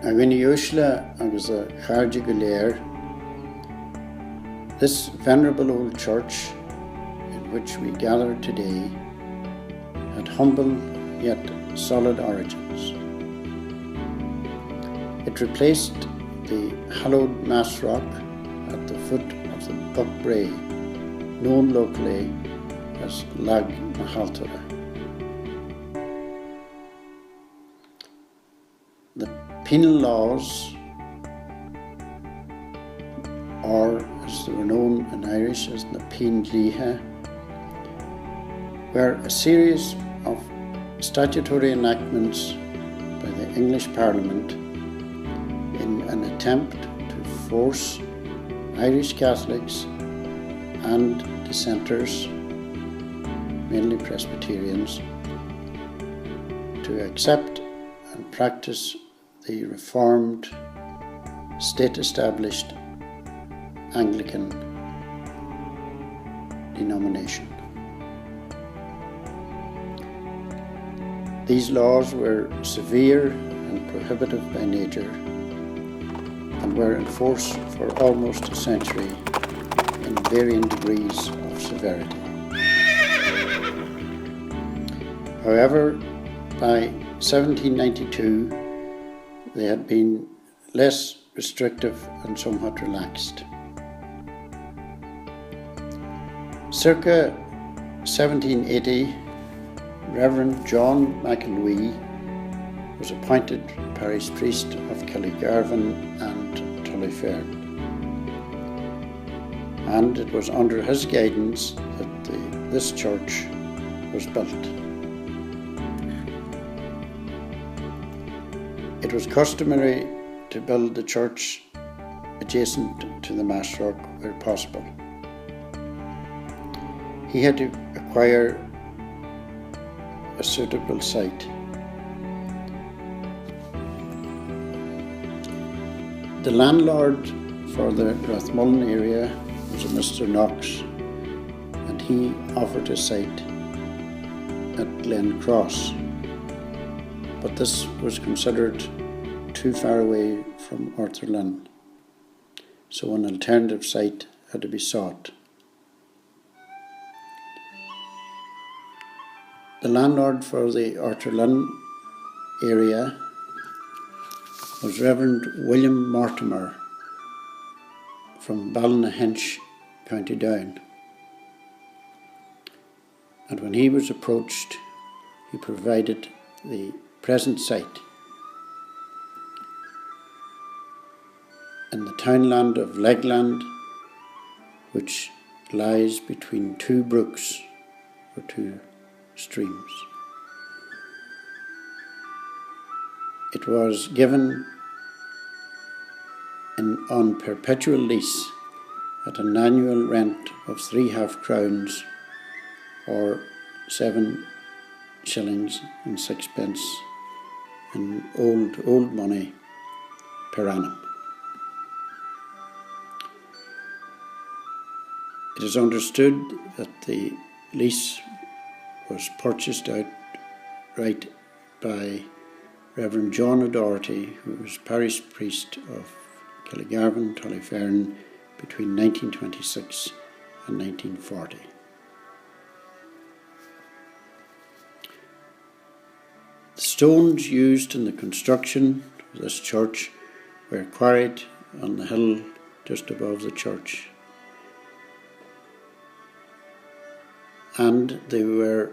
Agin Ushla agus a Charge Guléir, this venerable old church in which we gather today had humble yet solid origins. It replaced the hallowed Mass Rock at the foot of the Buck Brae, known locally as Lag Mahaltara. The penal laws, or as they were known in Irish as the Pean Dlíthe, were a series of statutory enactments by the English Parliament in an attempt to force Irish Catholics and dissenters, mainly Presbyterians, to accept and practice the reformed, state-established Anglican denomination. These laws were severe and prohibitive by nature and were enforced for almost a century in varying degrees of severity. However, by 1792, they had been less restrictive and somewhat relaxed. Circa 1780, Reverend John McElwee was appointed parish priest of Killygarvan and Tullyfern, and it was under his guidance that this church was built. It was customary to build the church adjacent to the Mass Rock where possible. He had to acquire a suitable site. The landlord for the Rathmullen area was a Mr. Knox, and he offered a site at Glen Cross, but this was considered too far away from Oughterlin, so an alternative site had to be sought. The landlord for the Oughterlin area was Reverend William Mortimer from Ballynahinch, County Down. And when he was approached, he provided the present site in the townland of Legland, which lies between two brooks or two streams. It was given on perpetual lease at an annual rent of 3.5 crowns or 7 shillings and 6 in old money per annum. It is understood that the lease was purchased outright by Reverend John O'Doherty, who was parish priest of Killygarvan, Tullyfern, between 1926 and 1940. The stones used in the construction of this church were quarried on the hill just above the church, and they were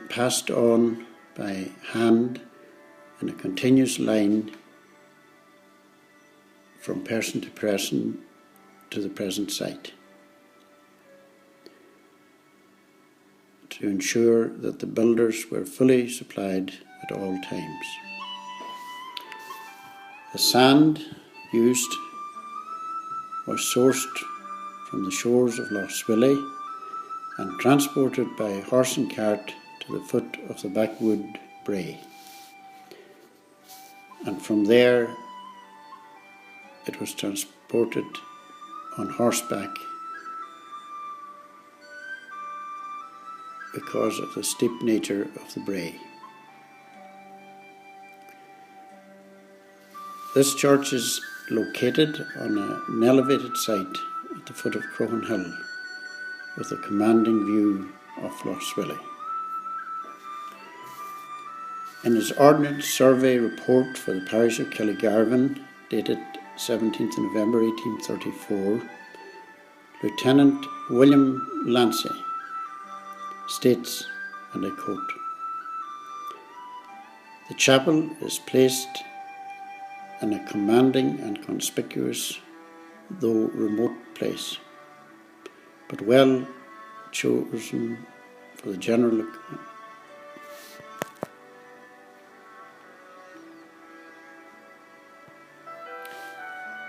passed on by hand in a continuous line from person to person to the present site, to ensure that the builders were fully supplied at all times. The sand used was sourced from the shores of Lough Swilly and transported by horse and cart to the foot of the Backwood Brae. And from there it was transported on horseback because of the steep nature of the brae. This church is located on an elevated site at the foot of Croghan Hill with a commanding view of Lough Swilly. In his Ordnance Survey report for the parish of Killygarvan, dated 17th November 1834, Lieutenant William Lancey states, and I quote, "The chapel is placed in a commanding and conspicuous, though remote place, but well chosen for the general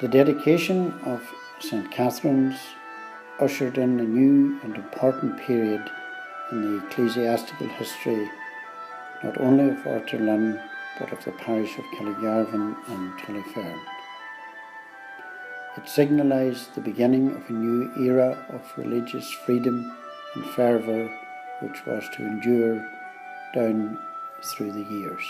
The dedication of St. Catherine's ushered in a new and important period in the ecclesiastical history not only of Oughterlin but of the parish of Killygarvan and Tullyfern. It signalised the beginning of a new era of religious freedom and fervour which was to endure down through the years.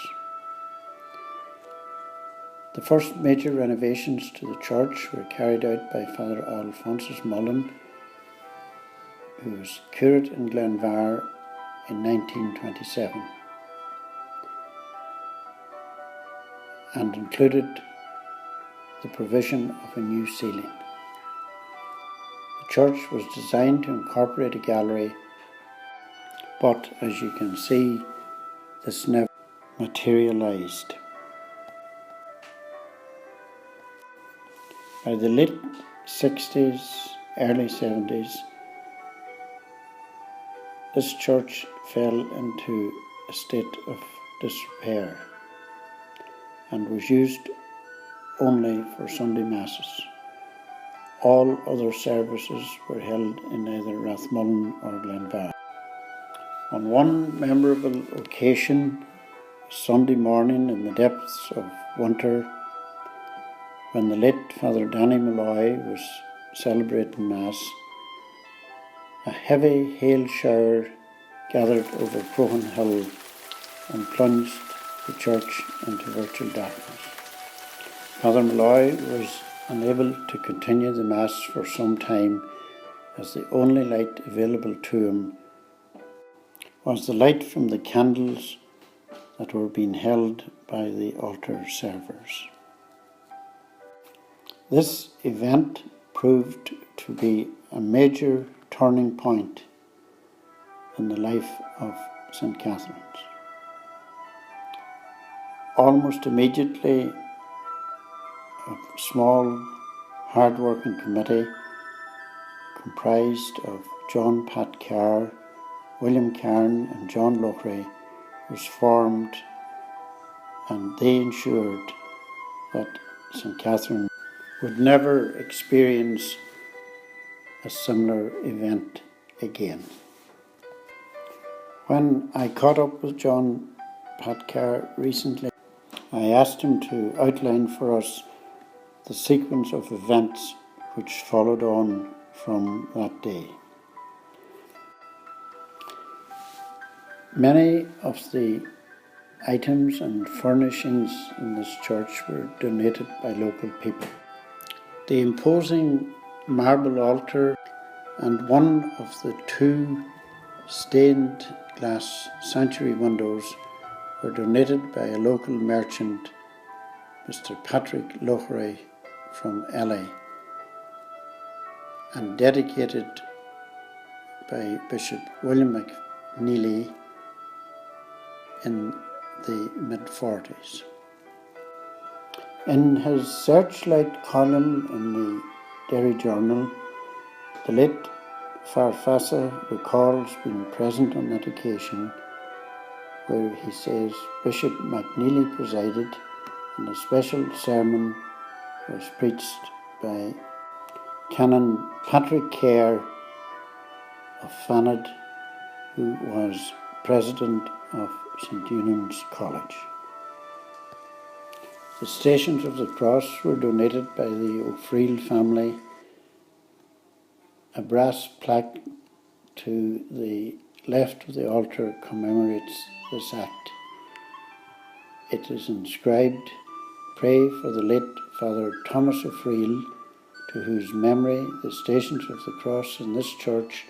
The first major renovations to the church were carried out by Father Alphonsus Mullen, who was curate in Glenvar in 1927, and included the provision of a new ceiling. The church was designed to incorporate a gallery, but as you can see, this never materialised. By the late 60s, early 70s, this church fell into a state of disrepair and was used only for Sunday Masses. All other services were held in either Rathmullen or Glenvar. On one memorable occasion, Sunday morning in the depths of winter, when the late Father Danny Malloy was celebrating Mass, a heavy hail shower gathered over Croghan Hill and plunged the church into virtual darkness. Father Malloy was unable to continue the Mass for some time, as the only light available to him was the light from the candles that were being held by the altar servers. This event proved to be a major turning point in the life of St. Catherine's. Almost immediately, a small, hard-working committee comprised of John Pat Carr, William Cairn and John Loughery was formed, and they ensured that St. Catherine would never experience a similar event again. When I caught up with John Pat Carr recently, I asked him to outline for us the sequence of events which followed on from that day. Many of the items and furnishings in this church were donated by local people. The imposing marble altar and one of the two stained glass sanctuary windows were donated by a local merchant, Mr. Patrick Loughery from LA, and dedicated by Bishop William McNeely in the mid-40s. In his Searchlight column in the Derry Journal, the late Farfassa recalls being present on that occasion, where he says Bishop McNeely presided and a special sermon was preached by Canon Patrick Kerr of Fanad, who was president of St. Eunan's College. The Stations of the Cross were donated by the O'Friel family. A brass plaque to the left of the altar commemorates this act. It is inscribed, pray for the late Father Thomas O'Friel, to whose memory the Stations of the Cross in this church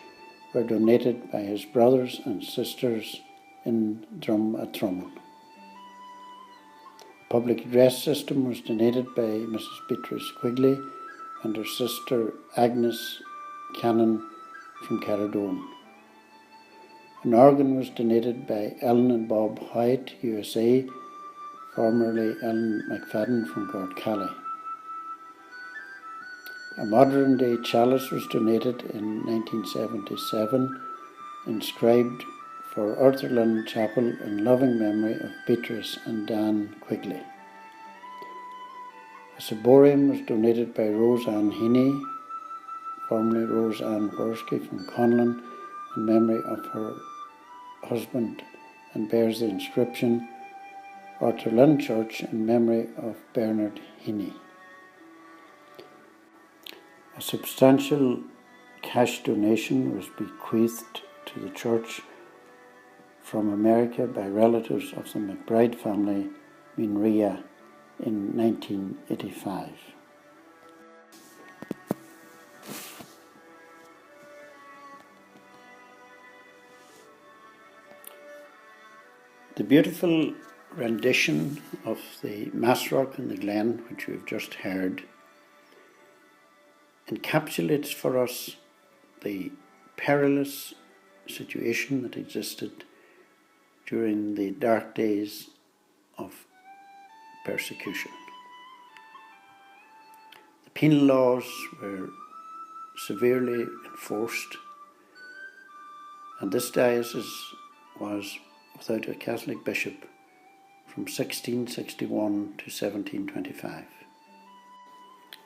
were donated by his brothers and sisters in Drum at Thrummond. Public address system was donated by Mrs. Beatrice Quigley and her sister Agnes Cannon from Caradone. An organ was donated by Ellen and Bob Hyatt, USA, formerly Ellen McFadden from Gortcally. A modern-day chalice was donated in 1977, inscribed for Oughterlin Chapel in loving memory of Beatrice and Dan Quigley. A ciborium was donated by Rose Ann Heaney, formerly Rose Ann Worski from Conlon, in memory of her husband, and bears the inscription Oughterlin Church in memory of Bernard Heaney. A substantial cash donation was bequeathed to the church from America by relatives of the McBride family, Minria, in 1985. The beautiful rendition of the Massrock in the Glen, which we've just heard, encapsulates for us the perilous situation that existed during the dark days of persecution. The penal laws were severely enforced, and this diocese was without a Catholic bishop from 1661 to 1725.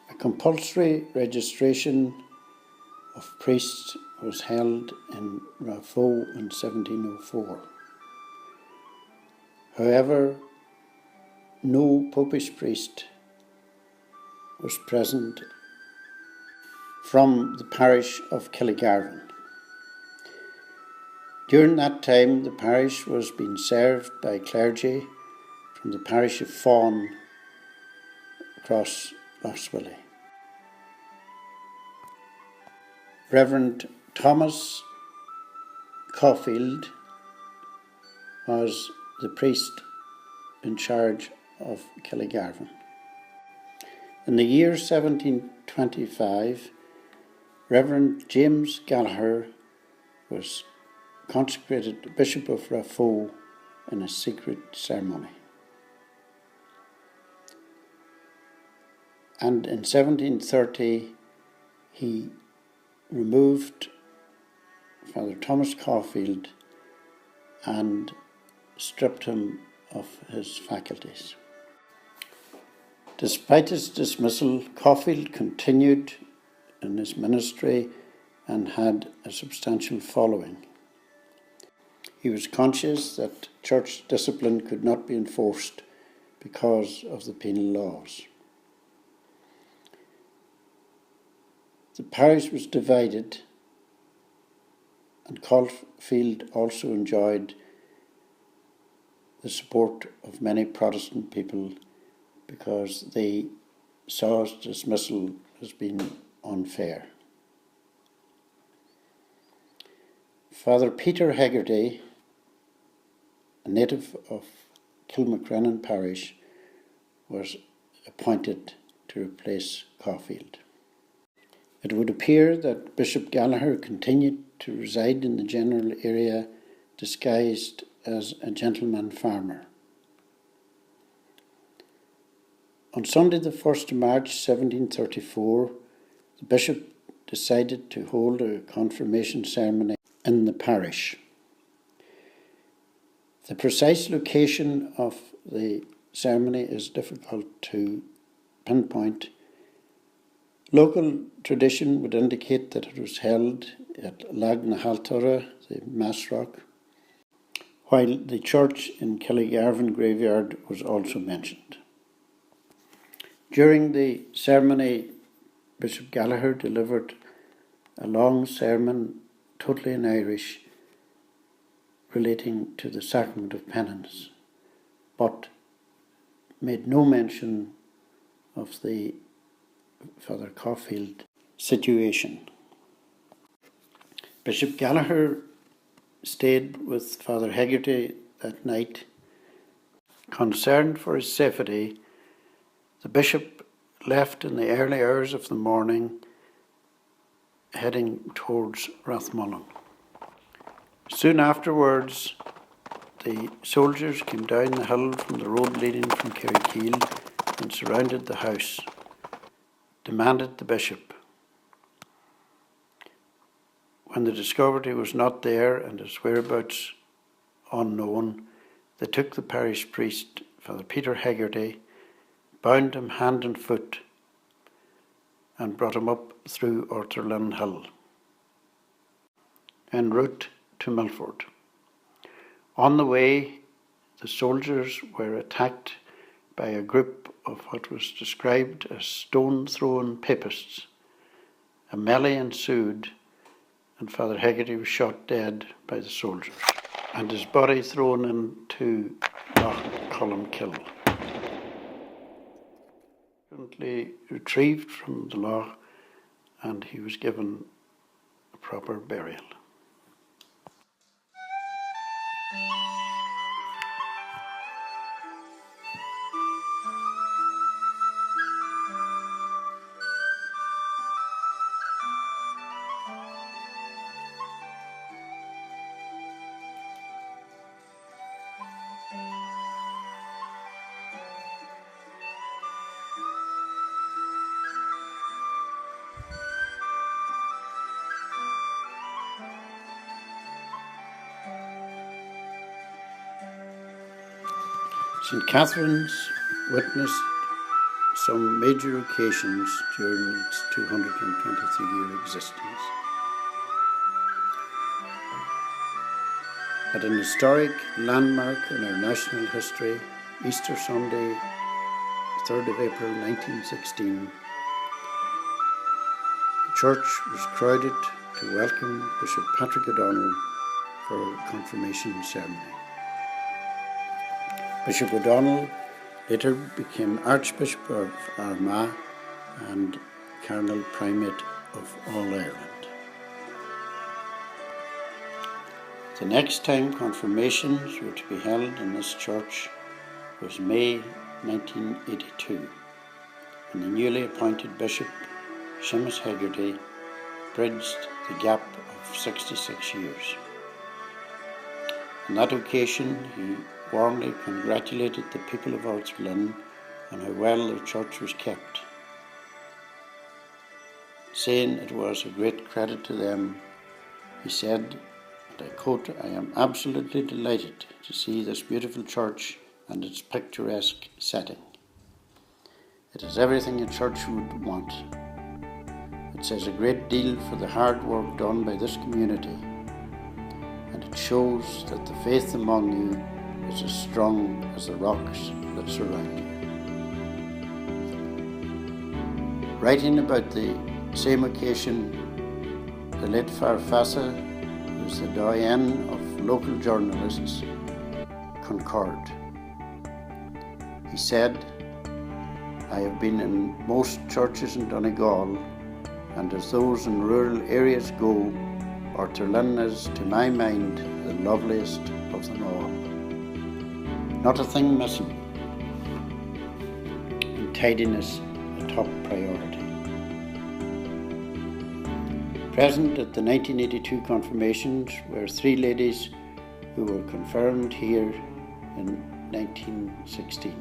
A compulsory registration of priests was held in Raphoe in 1704. However, no popish priest was present from the parish of Killigarvan. During that time, the parish was being served by clergy from the parish of Fawn across Lochswilly. Reverend Thomas Caulfield was the priest in charge of Killigarvan. In the year 1725, Reverend James Gallagher was consecrated Bishop of Raphoe in a secret ceremony. And in 1730, he removed Father Thomas Caulfield and stripped him of his faculties. Despite his dismissal, Caulfield continued in his ministry and had a substantial following. He was conscious that church discipline could not be enforced because of the penal laws. The parish was divided, and Caulfield also enjoyed the support of many Protestant people because they saw his dismissal as being unfair. Father Peter Hegarty, a native of Kilmacrennan parish, was appointed to replace Caulfield. It would appear that Bishop Gallagher continued to reside in the general area disguised as a gentleman farmer. On Sunday the 1st of March 1734, the bishop decided to hold a confirmation ceremony in the parish. The precise location of the ceremony is difficult to pinpoint. Local tradition would indicate that it was held at Lag na Haltara, the Massrock, while the church in Killigarvan graveyard was also mentioned. During the ceremony, Bishop Gallagher delivered a long sermon, totally in Irish, relating to the sacrament of penance, but made no mention of the Father Caulfield situation. Bishop Gallagher stayed with Father Hegarty that night. Concerned for his safety, the bishop left in the early hours of the morning, heading towards Rathmullen. Soon afterwards, the soldiers came down the hill from the road leading from Kerrykeele and surrounded the house, demanded the bishop. When they discovered he was not there and his whereabouts unknown, they took the parish priest, Father Peter Hegarty, bound him hand and foot, and brought him up through Oughterlin Hill, en route to Milford. On the way, the soldiers were attacked by a group of what was described as stone-throwing papists. A melee ensued, and Father Hegarty was shot dead by the soldiers, and his body thrown into Loch Columkill. He retrieved from the loch, and he was given a proper burial. St. Catherine's witnessed some major occasions during its 223-year existence. At an historic landmark in our national history, Easter Sunday, 3rd of April 1916, the church was crowded to welcome Bishop Patrick O'Donnell for a confirmation ceremony. Bishop O'Donnell later became Archbishop of Armagh and Cardinal Primate of all Ireland. The next time confirmations were to be held in this church was May 1982, when the newly appointed Bishop, Seamus Hegarty, bridged the gap of 66 years. On that occasion, he warmly congratulated the people of Oughterlin on how well their church was kept, saying it was a great credit to them. He said, and I quote, "I am absolutely delighted to see this beautiful church and its picturesque setting. It is everything a church would want. It says a great deal for the hard work done by this community, and it shows that the faith among you is as strong as the rocks that surround you." Writing about the same occasion, the late Farfassa, who was the doyen of local journalists, concurred. He said, "I have been in most churches in Donegal, and as those in rural areas go, Oughterlin is, to my mind, the loveliest of them all. Not a thing missing, and tidiness a top priority." Present at the 1982 confirmations were 3 ladies who were confirmed here in 1916.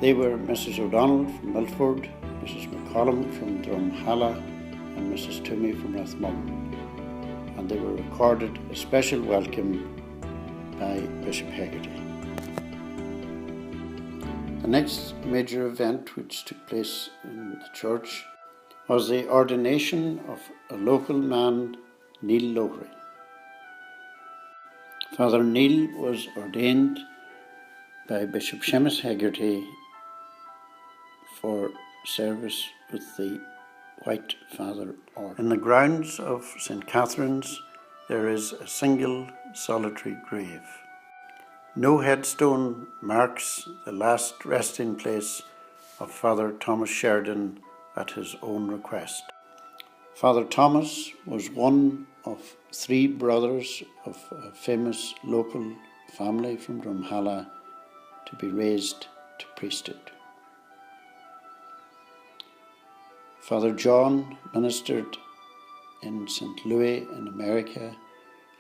They were Mrs. O'Donnell from Milford, Mrs. McCollum from Drumhalla, and Mrs. Toomey from Rathmullen, and they were accorded a special welcome by Bishop Hegarty. The next major event which took place in the church was the ordination of a local man, Neil Lowry. Father Neil was ordained by Bishop Seamus Hegarty for service with the White Father Order. In the grounds of St. Catherine's there is a single solitary grave. No headstone marks the last resting place of Father Thomas Sheridan at his own request. Father Thomas was one of three brothers of a famous local family from Drumhalla to be raised to priesthood. Father John ministered in St. Louis in America,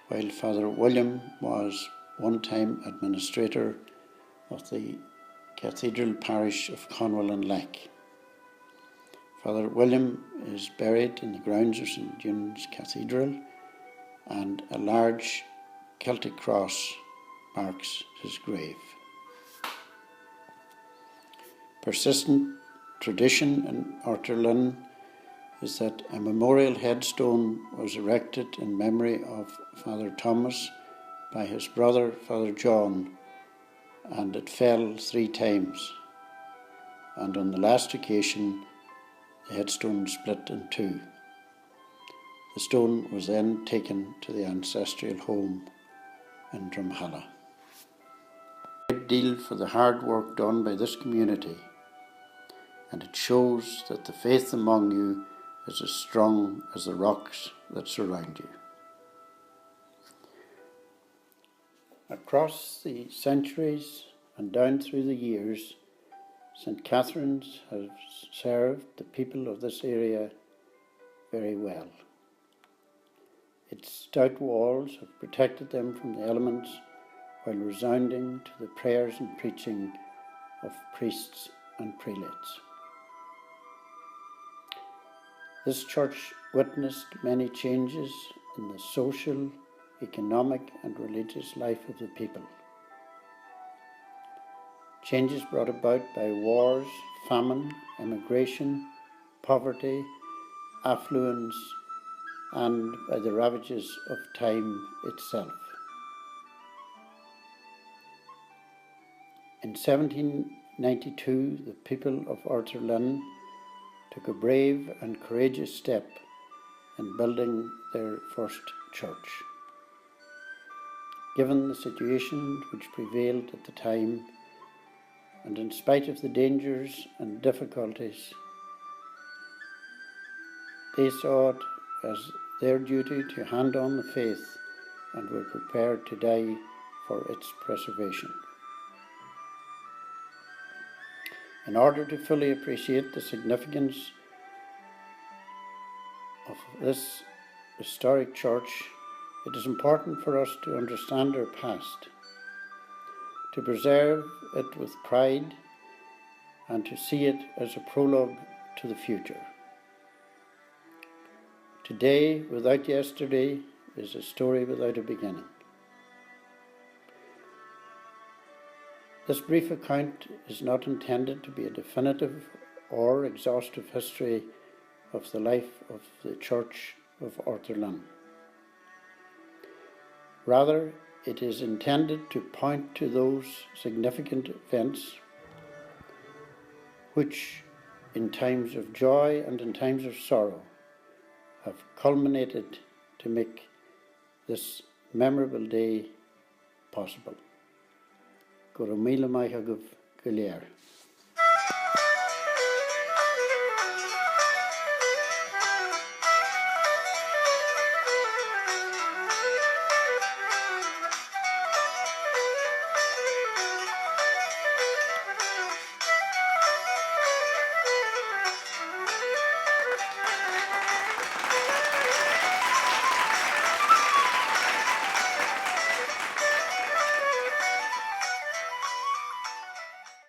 while Father William was one time administrator of the Cathedral Parish of Conwell and Leck. Father William is buried in the grounds of St. Eunan's Cathedral, and a large Celtic cross marks his grave. Persistent tradition in Oughterlin is that a memorial headstone was erected in memory of Father Thomas by his brother Father John, and it fell 3 times, and on the last occasion the headstone split in 2. The stone was then taken to the ancestral home in Drumhalla. A great deal for the hard work done by this community, and it shows that the faith among you is as strong as the rocks that surround you. Across the centuries and down through the years, St. Catherine's has served the people of this area very well. Its stout walls have protected them from the elements while resounding to the prayers and preaching of priests and prelates. This church witnessed many changes in the social, economic and religious life of the people. Changes brought about by wars, famine, emigration, poverty, affluence, and by the ravages of time itself. In 1792, the people of Oughterlin took a brave and courageous step in building their first church. Given the situation which prevailed at the time, and in spite of the dangers and difficulties, they saw it as their duty to hand on the faith and were prepared to die for its preservation. In order to fully appreciate the significance of this historic church, it is important for us to understand our past, to preserve it with pride, and to see it as a prologue to the future. Today, without yesterday, is a story without a beginning. This brief account is not intended to be a definitive or exhaustive history of the life of the Church of Oughterlin. Rather, it is intended to point to those significant events which, in times of joy and in times of sorrow, have culminated to make this memorable day possible. Go raibh míle maith agaibh go léir.